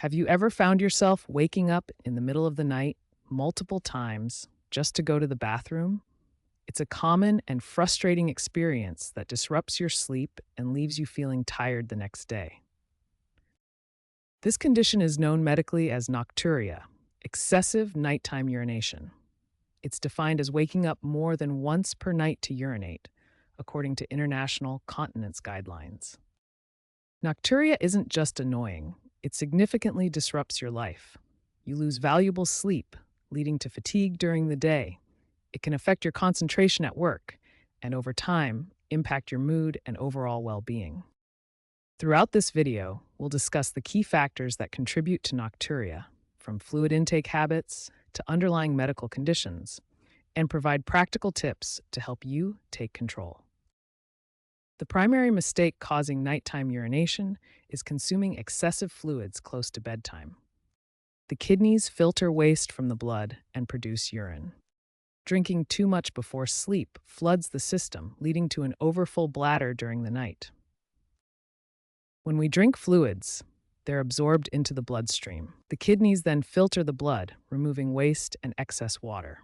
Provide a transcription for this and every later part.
Have you ever found yourself waking up in the middle of the night multiple times just to go to the bathroom? It's a common and frustrating experience that disrupts your sleep and leaves you feeling tired the next day. This condition is known medically as nocturia, excessive nighttime urination. It's defined as waking up more than once per night to urinate, according to international continence guidelines. Nocturia isn't just annoying, it significantly disrupts your life. You lose valuable sleep, leading to fatigue during the day. It can affect your concentration at work, and over time, impact your mood and overall well-being. Throughout this video, we'll discuss the key factors that contribute to nocturia, from fluid intake habits to underlying medical conditions, and provide practical tips to help you take control. The primary mistake causing nighttime urination is consuming excessive fluids close to bedtime. The kidneys filter waste from the blood and produce urine. Drinking too much before sleep floods the system, leading to an overfull bladder during the night. When we drink fluids, they're absorbed into the bloodstream. The kidneys then filter the blood, removing waste and excess water.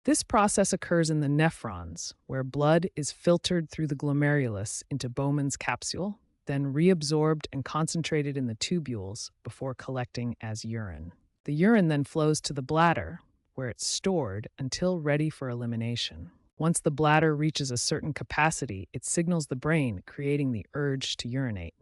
This process occurs in the nephrons, where blood is filtered through the glomerulus into Bowman's capsule, then reabsorbed and concentrated in the tubules before collecting as urine. The urine then flows to the bladder, where it's stored until ready for elimination. Once the bladder reaches a certain capacity, it signals the brain, creating the urge to urinate.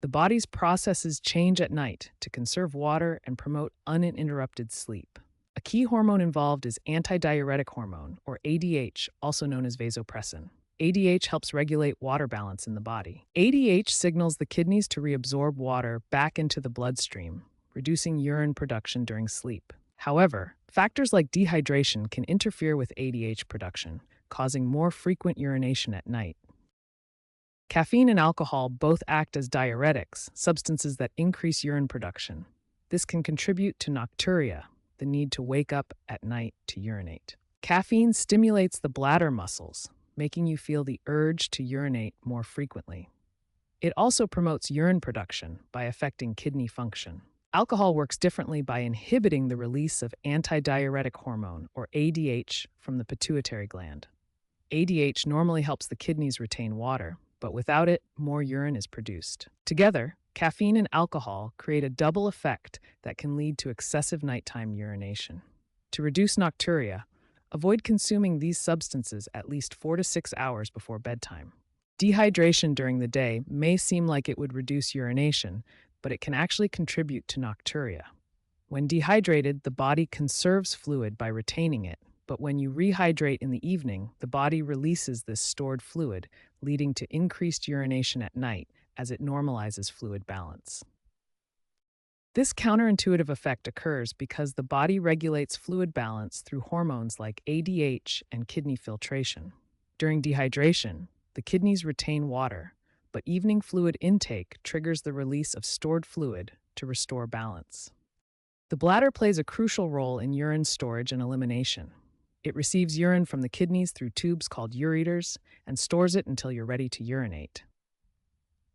The body's processes change at night to conserve water and promote uninterrupted sleep. A key hormone involved is antidiuretic hormone, or ADH, also known as vasopressin. ADH helps regulate water balance in the body. ADH signals the kidneys to reabsorb water back into the bloodstream, reducing urine production during sleep. However, factors like dehydration can interfere with ADH production, causing more frequent urination at night. Caffeine and alcohol both act as diuretics, substances that increase urine production. This can contribute to nocturia, the need to wake up at night to urinate. Caffeine stimulates the bladder muscles, making you feel the urge to urinate more frequently. It also promotes urine production by affecting kidney function. Alcohol works differently by inhibiting the release of antidiuretic hormone, or ADH, from the pituitary gland. ADH normally helps the kidneys retain water, but without it, more urine is produced. Together, caffeine and alcohol create a double effect that can lead to excessive nighttime urination. To reduce nocturia, avoid consuming these substances at least 4 to 6 hours before bedtime. Dehydration during the day may seem like it would reduce urination, but it can actually contribute to nocturia. When dehydrated, the body conserves fluid by retaining it, but when you rehydrate in the evening, the body releases this stored fluid, leading to increased urination at night as it normalizes fluid balance. This counterintuitive effect occurs because the body regulates fluid balance through hormones like ADH and kidney filtration. During dehydration, the kidneys retain water, but evening fluid intake triggers the release of stored fluid to restore balance. The bladder plays a crucial role in urine storage and elimination. It receives urine from the kidneys through tubes called ureters and stores it until you're ready to urinate.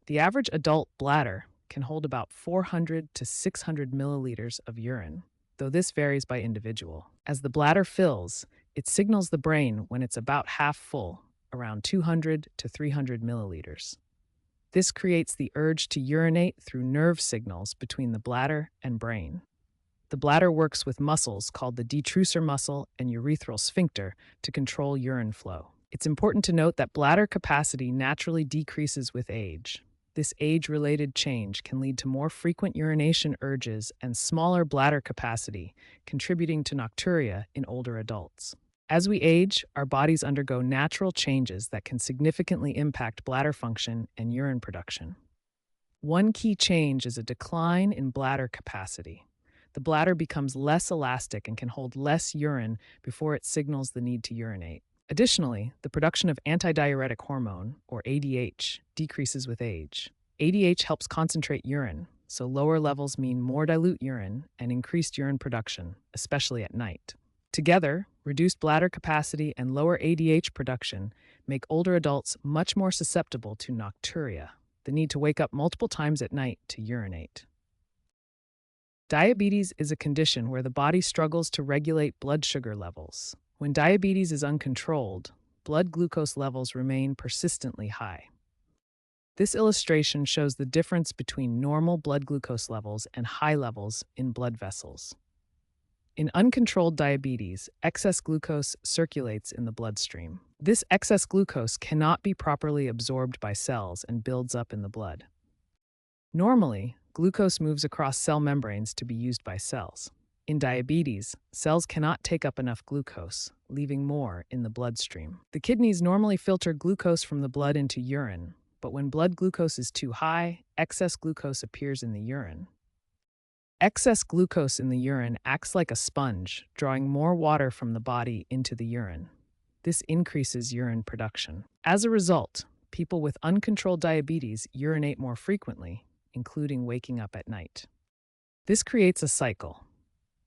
The average adult bladder can hold about 400 to 600 milliliters of urine, though this varies by individual. As the bladder fills, it signals the brain when it's about half full, around 200 to 300 milliliters. This creates the urge to urinate through nerve signals between the bladder and brain. The bladder works with muscles called the detrusor muscle and urethral sphincter to control urine flow. It's important to note that bladder capacity naturally decreases with age. This age-related change can lead to more frequent urination urges and smaller bladder capacity, contributing to nocturia in older adults. As we age, our bodies undergo natural changes that can significantly impact bladder function and urine production. One key change is a decline in bladder capacity. The bladder becomes less elastic and can hold less urine before it signals the need to urinate. Additionally, the production of antidiuretic hormone, or ADH, decreases with age. ADH helps concentrate urine, so lower levels mean more dilute urine and increased urine production, especially at night. Together, reduced bladder capacity and lower ADH production make older adults much more susceptible to nocturia, the need to wake up multiple times at night to urinate. Diabetes is a condition where the body struggles to regulate blood sugar levels. When diabetes is uncontrolled, blood glucose levels remain persistently high. This illustration shows the difference between normal blood glucose levels and high levels in blood vessels. In uncontrolled diabetes, excess glucose circulates in the bloodstream. This excess glucose cannot be properly absorbed by cells and builds up in the blood. Normally, glucose moves across cell membranes to be used by cells. In diabetes, cells cannot take up enough glucose, leaving more in the bloodstream. The kidneys normally filter glucose from the blood into urine, but when blood glucose is too high, excess glucose appears in the urine. Excess glucose in the urine acts like a sponge, drawing more water from the body into the urine. This increases urine production. As a result, people with uncontrolled diabetes urinate more frequently, including waking up at night. This creates a cycle.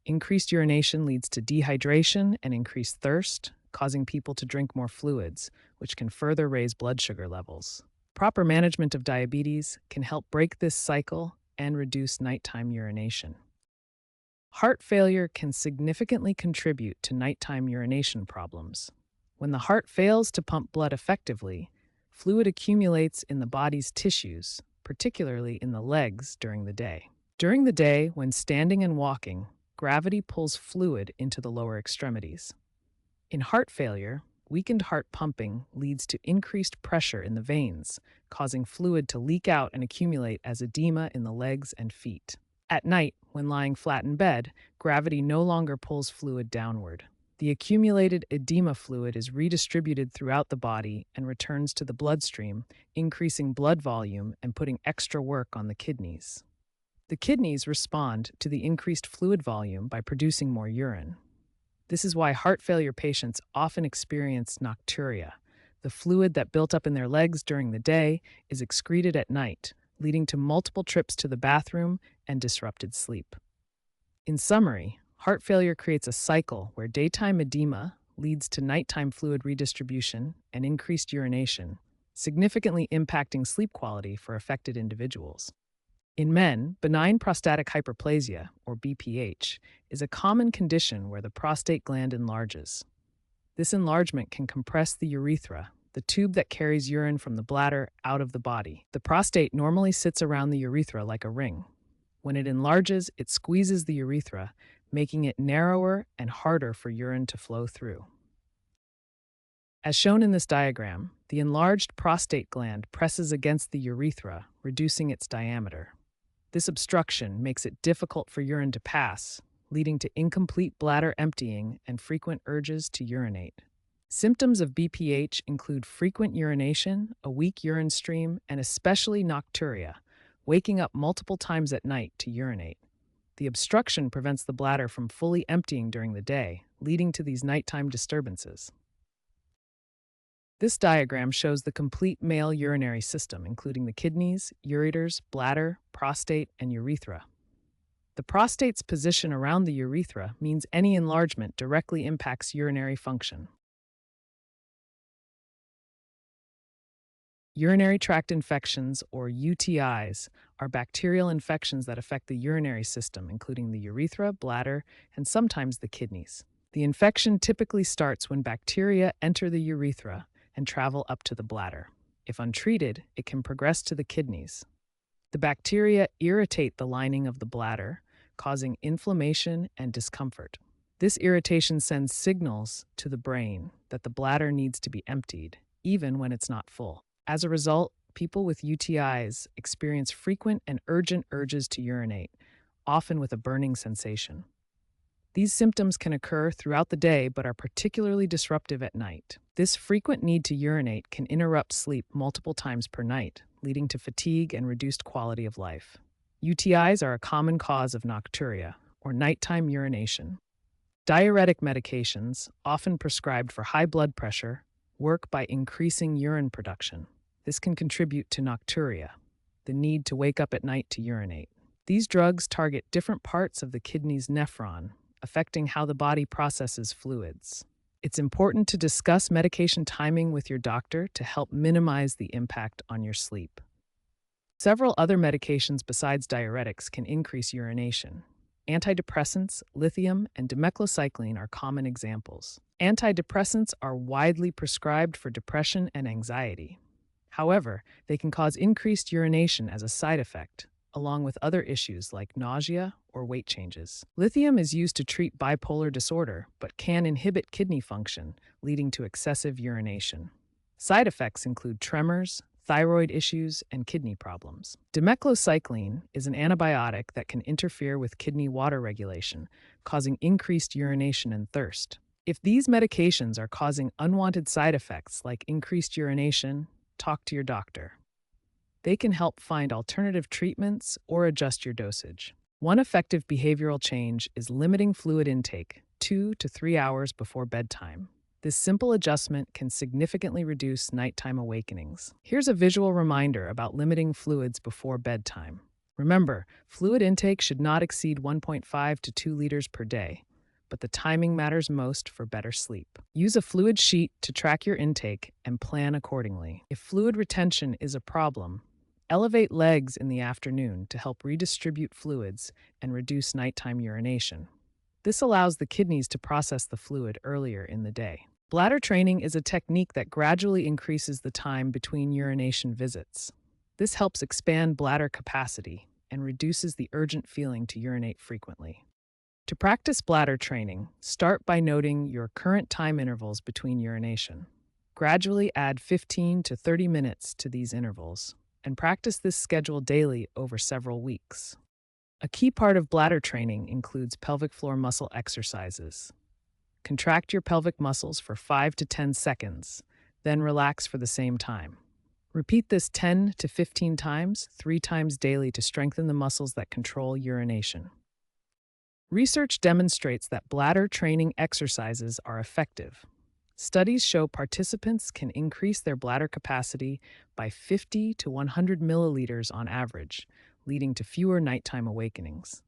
Increased urination leads to dehydration and increased thirst, causing people to drink more fluids, which can further raise blood sugar levels. Proper management of diabetes can help break this cycle and reduce nighttime urination. Heart failure can significantly contribute to nighttime urination problems. When the heart fails to pump blood effectively, fluid accumulates in the body's tissues, particularly in the legs during the day. During the day, when standing and walking, gravity pulls fluid into the lower extremities. In heart failure, weakened heart pumping leads to increased pressure in the veins, causing fluid to leak out and accumulate as edema in the legs and feet. At night, when lying flat in bed, gravity no longer pulls fluid downward. The accumulated edema fluid is redistributed throughout the body and returns to the bloodstream, increasing blood volume and putting extra work on the kidneys. The kidneys respond to the increased fluid volume by producing more urine. This is why heart failure patients often experience nocturia. The fluid that built up in their legs during the day is excreted at night, leading to multiple trips to the bathroom and disrupted sleep. In summary, heart failure creates a cycle where daytime edema leads to nighttime fluid redistribution and increased urination, significantly impacting sleep quality for affected individuals. In men, benign prostatic hyperplasia, or BPH, is a common condition where the prostate gland enlarges. This enlargement can compress the urethra, the tube that carries urine from the bladder out of the body. The prostate normally sits around the urethra like a ring. When it enlarges, it squeezes the urethra, making it narrower and harder for urine to flow through. As shown in this diagram, the enlarged prostate gland presses against the urethra, reducing its diameter. This obstruction makes it difficult for urine to pass, leading to incomplete bladder emptying and frequent urges to urinate. Symptoms of BPH include frequent urination, a weak urine stream, and especially nocturia, waking up multiple times at night to urinate. The obstruction prevents the bladder from fully emptying during the day, leading to these nighttime disturbances. This diagram shows the complete male urinary system, including the kidneys, ureters, bladder, prostate, and urethra. The prostate's position around the urethra means any enlargement directly impacts urinary function. Urinary tract infections, or UTIs, are bacterial infections that affect the urinary system, including the urethra, bladder, and sometimes the kidneys. The infection typically starts when bacteria enter the urethra and travel up to the bladder. If untreated, it can progress to the kidneys. The bacteria irritate the lining of the bladder, causing inflammation and discomfort. This irritation sends signals to the brain that the bladder needs to be emptied, even when it's not full. As a result, people with UTIs experience frequent and urgent urges to urinate, often with a burning sensation. These symptoms can occur throughout the day but are particularly disruptive at night. This frequent need to urinate can interrupt sleep multiple times per night, leading to fatigue and reduced quality of life. UTIs are a common cause of nocturia, or nighttime urination. Diuretic medications, often prescribed for high blood pressure, work by increasing urine production. This can contribute to nocturia, the need to wake up at night to urinate. These drugs target different parts of the kidney's nephron, affecting how the body processes fluids. It's important to discuss medication timing with your doctor to help minimize the impact on your sleep. Several other medications besides diuretics can increase urination. Antidepressants, lithium, and dimeclocycline are common examples. Antidepressants are widely prescribed for depression and anxiety. However, they can cause increased urination as a side effect, along with other issues like nausea or weight changes. Lithium is used to treat bipolar disorder, but can inhibit kidney function, leading to excessive urination. Side effects include tremors, thyroid issues, and kidney problems. Dimeclocycline is an antibiotic that can interfere with kidney water regulation, causing increased urination and thirst. If these medications are causing unwanted side effects like increased urination, talk to your doctor. They can help find alternative treatments or adjust your dosage. One effective behavioral change is limiting fluid intake 2 to 3 hours before bedtime. This simple adjustment can significantly reduce nighttime awakenings. Here's a visual reminder about limiting fluids before bedtime. Remember, fluid intake should not exceed 1.5 to 2 liters per day, but the timing matters most for better sleep. Use a fluid sheet to track your intake and plan accordingly. If fluid retention is a problem, elevate legs in the afternoon to help redistribute fluids and reduce nighttime urination. This allows the kidneys to process the fluid earlier in the day. Bladder training is a technique that gradually increases the time between urination visits. This helps expand bladder capacity and reduces the urgent feeling to urinate frequently. To practice bladder training, start by noting your current time intervals between urination. Gradually add 15 to 30 minutes to these intervals, and practice this schedule daily over several weeks. A key part of bladder training includes pelvic floor muscle exercises. Contract your pelvic muscles for 5 to 10 seconds, then relax for the same time. Repeat this 10 to 15 times, 3 times daily to strengthen the muscles that control urination. Research demonstrates that bladder training exercises are effective. Studies show participants can increase their bladder capacity by 50 to 100 milliliters on average, leading to fewer nighttime awakenings.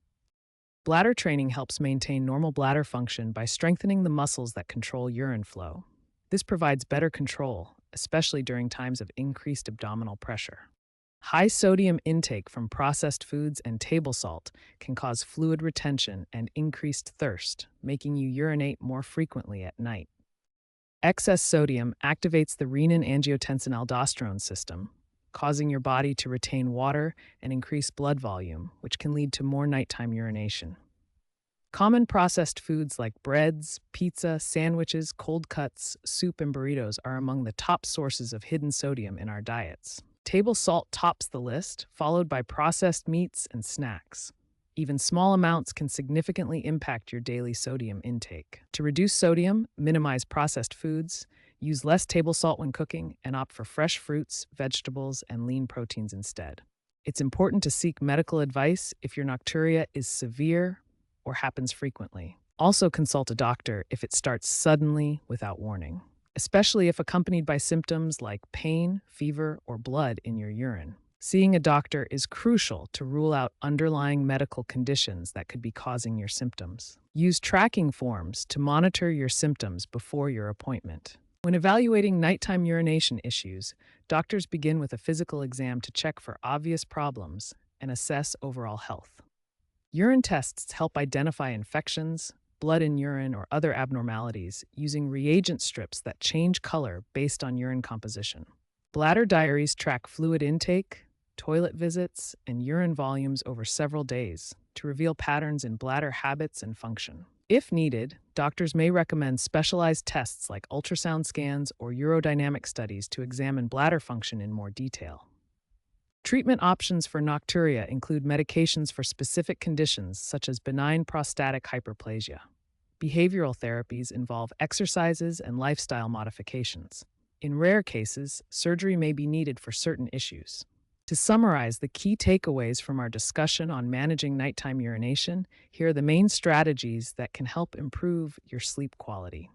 Bladder training helps maintain normal bladder function by strengthening the muscles that control urine flow. This provides better control, especially during times of increased abdominal pressure. High sodium intake from processed foods and table salt can cause fluid retention and increased thirst, making you urinate more frequently at night. Excess sodium activates the renin-angiotensin-aldosterone system, causing your body to retain water and increase blood volume, which can lead to more nighttime urination. Common processed foods like breads, pizza, sandwiches, cold cuts, soup, and burritos are among the top sources of hidden sodium in our diets. Table salt tops the list, followed by processed meats and snacks. Even small amounts can significantly impact your daily sodium intake. To reduce sodium, minimize processed foods, use less table salt when cooking, and opt for fresh fruits, vegetables, and lean proteins instead. It's important to seek medical advice if your nocturia is severe or happens frequently. Also consult a doctor if it starts suddenly without warning, especially if accompanied by symptoms like pain, fever, or blood in your urine. Seeing a doctor is crucial to rule out underlying medical conditions that could be causing your symptoms. Use tracking forms to monitor your symptoms before your appointment. When evaluating nighttime urination issues, doctors begin with a physical exam to check for obvious problems and assess overall health. Urine tests help identify infections, blood in urine, or other abnormalities using reagent strips that change color based on urine composition. Bladder diaries track fluid intake, toilet visits, and urine volumes over several days to reveal patterns in bladder habits and function. If needed, doctors may recommend specialized tests like ultrasound scans or urodynamic studies to examine bladder function in more detail. Treatment options for nocturia include medications for specific conditions such as benign prostatic hyperplasia. Behavioral therapies involve exercises and lifestyle modifications. In rare cases, surgery may be needed for certain issues. To summarize the key takeaways from our discussion on managing nighttime urination, here are the main strategies that can help improve your sleep quality.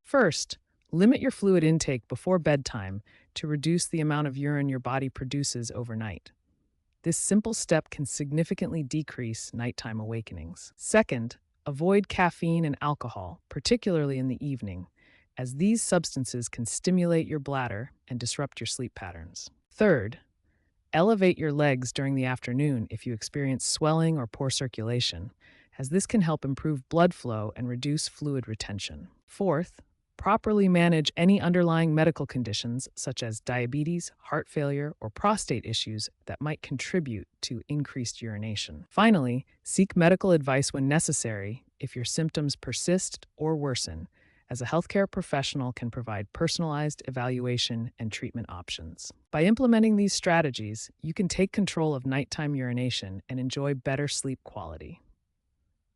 First, limit your fluid intake before bedtime to reduce the amount of urine your body produces overnight. This simple step can significantly decrease nighttime awakenings. Second, avoid caffeine and alcohol, particularly in the evening, as these substances can stimulate your bladder and disrupt your sleep patterns. Third, Elevate your legs during the afternoon if you experience swelling or poor circulation, as this can help improve blood flow and reduce fluid retention. Fourth, properly manage any underlying medical conditions such as diabetes, heart failure, or prostate issues that might contribute to increased urination. Finally, seek medical advice when necessary if your symptoms persist or worsen, as a healthcare professional can provide personalized evaluation and treatment options. By implementing these strategies, you can take control of nighttime urination and enjoy better sleep quality.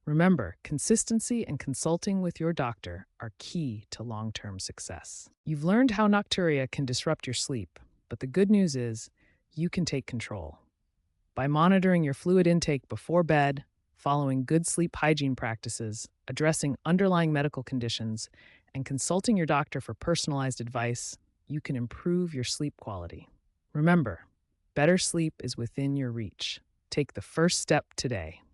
Remember, consistency and consulting with your doctor are key to long-term success. You've learned how nocturia can disrupt your sleep, but the good news is you can take control. By monitoring your fluid intake before bed, following good sleep hygiene practices, addressing underlying medical conditions, and consulting your doctor for personalized advice, you can improve your sleep quality. Remember, better sleep is within your reach. Take the first step today.